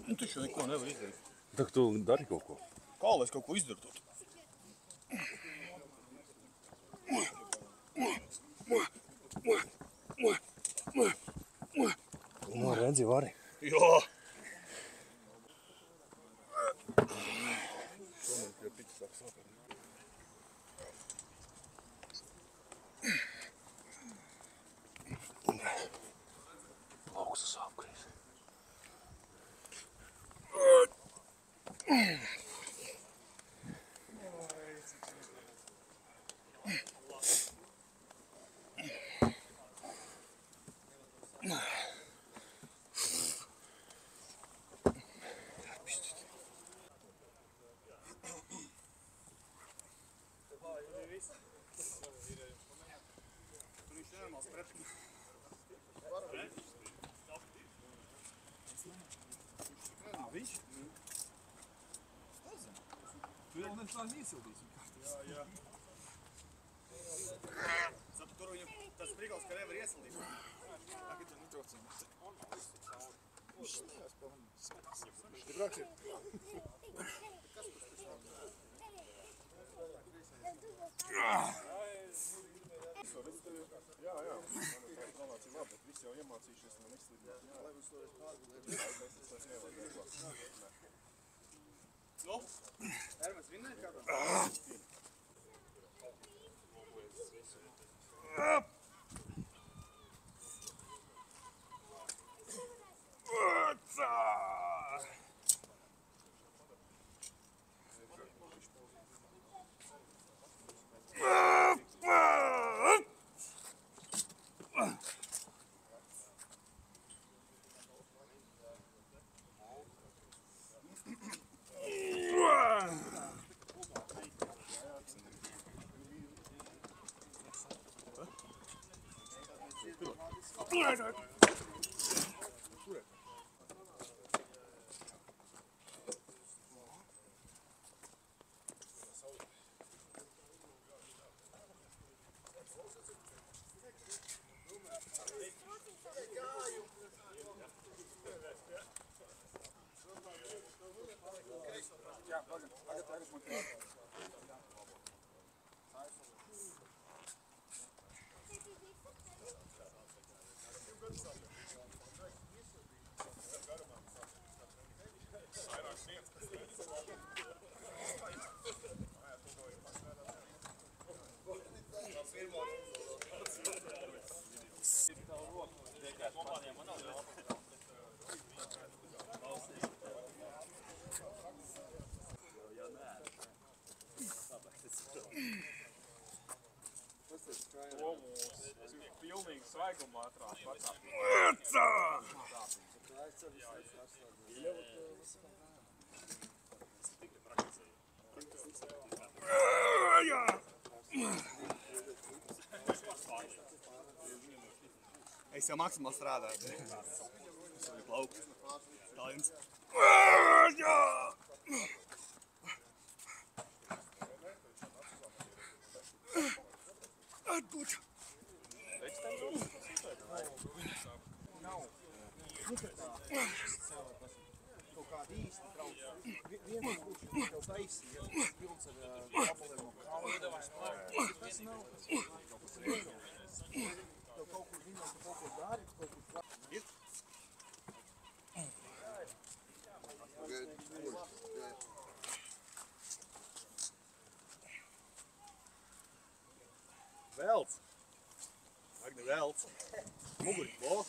Nu, taču neko nevar izdarīt. Tak tu dari kaut ko. Kā lai es kaut ko izdartot? Nu, redzi, vari. Jā. Šodien pie piķis sāk sāpēt. Augstu sāpkrīt. Viņš? Tu jau nesāk iesildīs. Jā. Sapu, tur viņam tas prikals, ka nevar iesildīt. Tagad tu netraucam. Viņš nejas pelnīt. Stiprāks ir? Jā. Pronācija labi, bet visi jau iemācījušies no neslīdēt. Lai mums toreiz pārgulēt. Nu, Ermens vinnēja kādā? Pilnīgi svaigumā atrās vecāk. Es jau maksimāli strādāju. Es jau plauku. Talents. Atbūt. Kaut kādi īsti trauks. Viens būs tev taisīja, pilns ar gabaliem no kauna. Tas nav. Tev kaut kur zināt, ka kaut ko dari, kaut kur klāt. Ir? Velts. Agni velts. Muguri plok.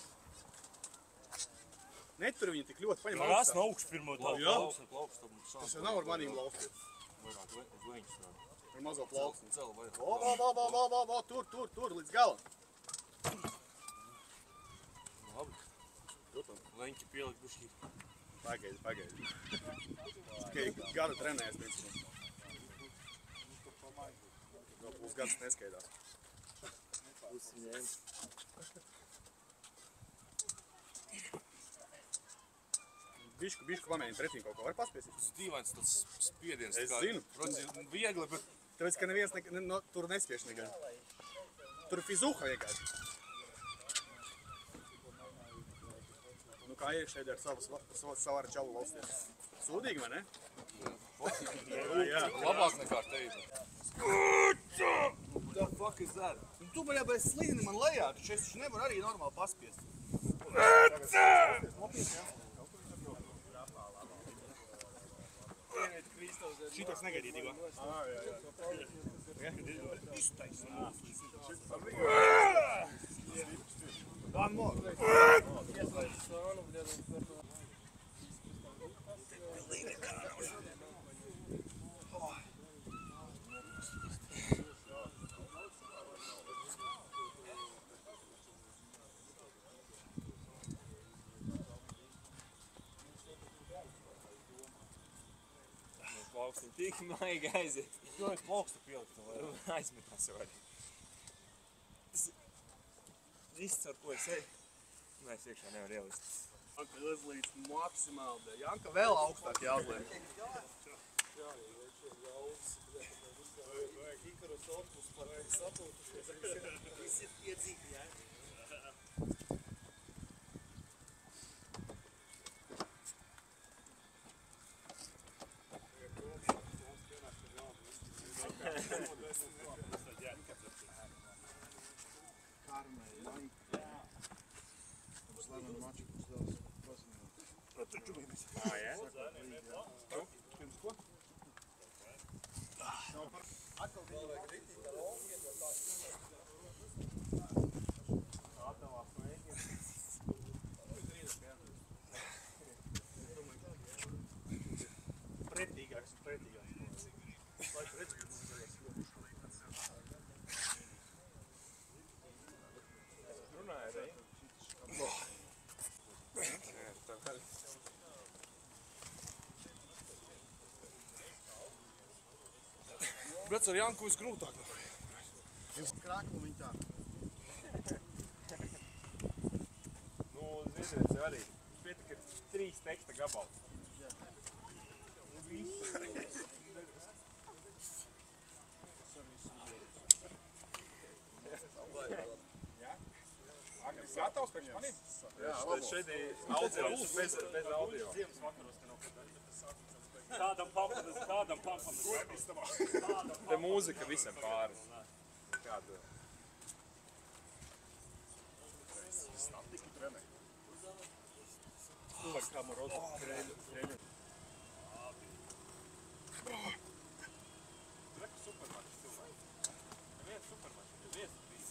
Netur viņi tik ļoti paņem augstā. Es no augšu pirmo tā plaukstu. Tas jau nav ar manīm laukstīt. Vairāk uz leņķis tā. Ar mazo plaukstu. Celu vairāk. Tur, līdz galam. Labi. Leņķi pielikt bišķi. Pagaidi. Tikai gadu trenējas, principā. No pusgads neskaidās. Uzņēmis. Bišku pamēģini pretīm kaut ko var paspiesīt? Tas dīvains tas spiediens. Es zinu. Protams, ir viegli, bet... Tāpēc, ka neviens tur nespiež nekad. Tur fizuha vienkārši. Nu kā iekšēdē ar savu ar čalu valstiem. Sūdīgi, vai ne? Jā. Labāk nekā teica. The fuck is that? Tu man jābūt slīni man lejā, taču es taču nevaru arī normāli paspiest. Šitos negaidītīgo. One more. Plauksim tik maigi aiziet. Ļoti plaukstu pielikt, lai aizmetās jau arī. Tas viss, ar ko es eju, mēs iekšā nevar ielist. Janka izlīdz maksimāli. Janka vēl augstāk jāuzliek. Pretīgāks un pretīgāks. Lai redz, ka mums runāja arī. Bet ar Janku viss grūtāk. Kraklu viņi tā. Nu, ziniet, sev arī. Pietik ir 3 teksta gabals. Gatavs pēc maniem? Jā, šeit ir audio, bez audio. Kādam pampam Te mūzika visam pāri. Kāda? Statiku trenē. Cilvēks kā Morozo treņu. Supermačs cilvēks. Neviens supermačs, neviens bijis.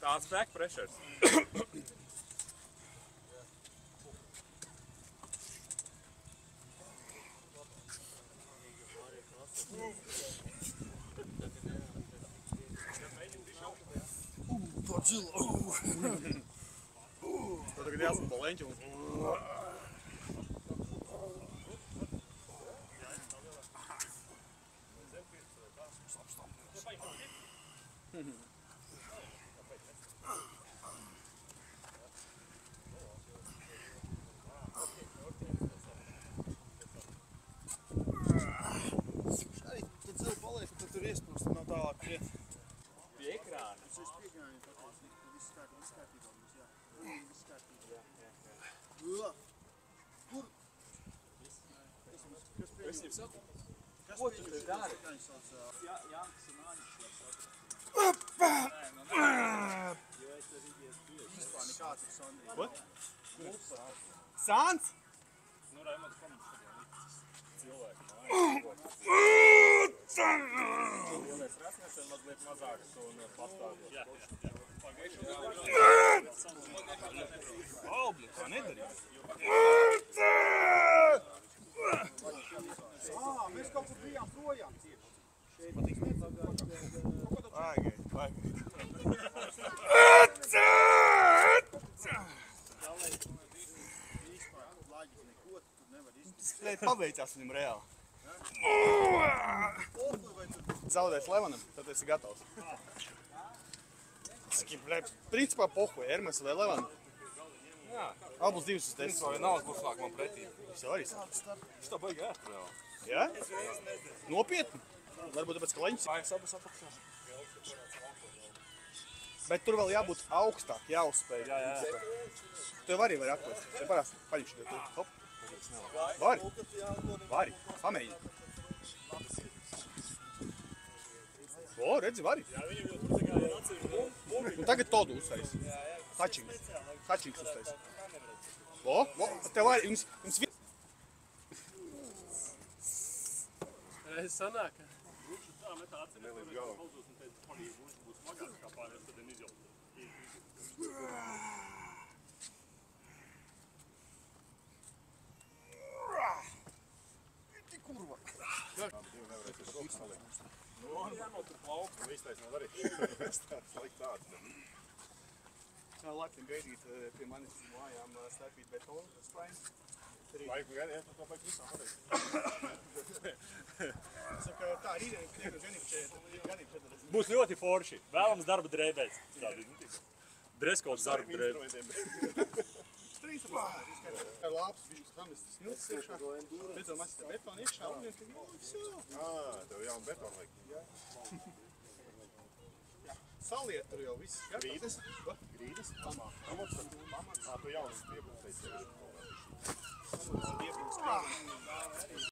Tāds back pressures. To tagad jāsaka pa leņķi un... Arī tad zila paliek, tad tur iesprūst, nav tālāk kriet. Pie ekrāna. Es piegāju, tā viss kārtībā mums, jā. Viss kārtībā. Jā. Kur? Es jau saku. Ko tu te dari? Jankas un Āņas. Vispār nekāds Ko? Sāns? Nu, Raimonds komandas cilvēki. Lielais rasnieks ir mazliet mazāks un pastāvīgs. Jā. Aubļi, tā nedarīja. Mēs kaut kur bijām projām tieši. Vajag. Pabeicās viņam reāli. Zaudēs Levanam, tad esi gatavs. Principā pohuj, Ermes vai Levan. Abus divus uz tesis. Vienalga, kurš sāk man pretī. Es jau arī sāku. Šitā baigi ēst reāli. Jā? Nopietni? Varbūt tāpēc, ka leņķis. Mājas abas apakšā. Bet tur vēl jābūt augstāk, jāuzspēj. Jā. Tev arī var atklāt. Te parasti paņemšu tev. Hop. Vari. Pamēģini. O, redzi, vari. Un tagad todu uztais. Tačings uztais. O, tev vari. Jums Sanāk. Tā metā atcerēt, ka paudzos un teica, ka būs smagāks kā pārējais, tad ir izjaukt. Laipni gaidīt pie manis mājām slēpīt betonu spraini. Laiku gaidījāt, to baigi visām varēs. Saka, tā rītdien, kad ganību šeit. Būs ļoti forši. Vēlams darba drēbēs. Dreskods darba drēbēs. Ar lāpus viņš pamestas smilts iekšā. Pēc tam masita betonu iekšā un vienkārši visu. Tev jauna betona vajag. Saliet tur jau viss. Grīdas? Grīdas? Pamats? Tu jaunas piebūs.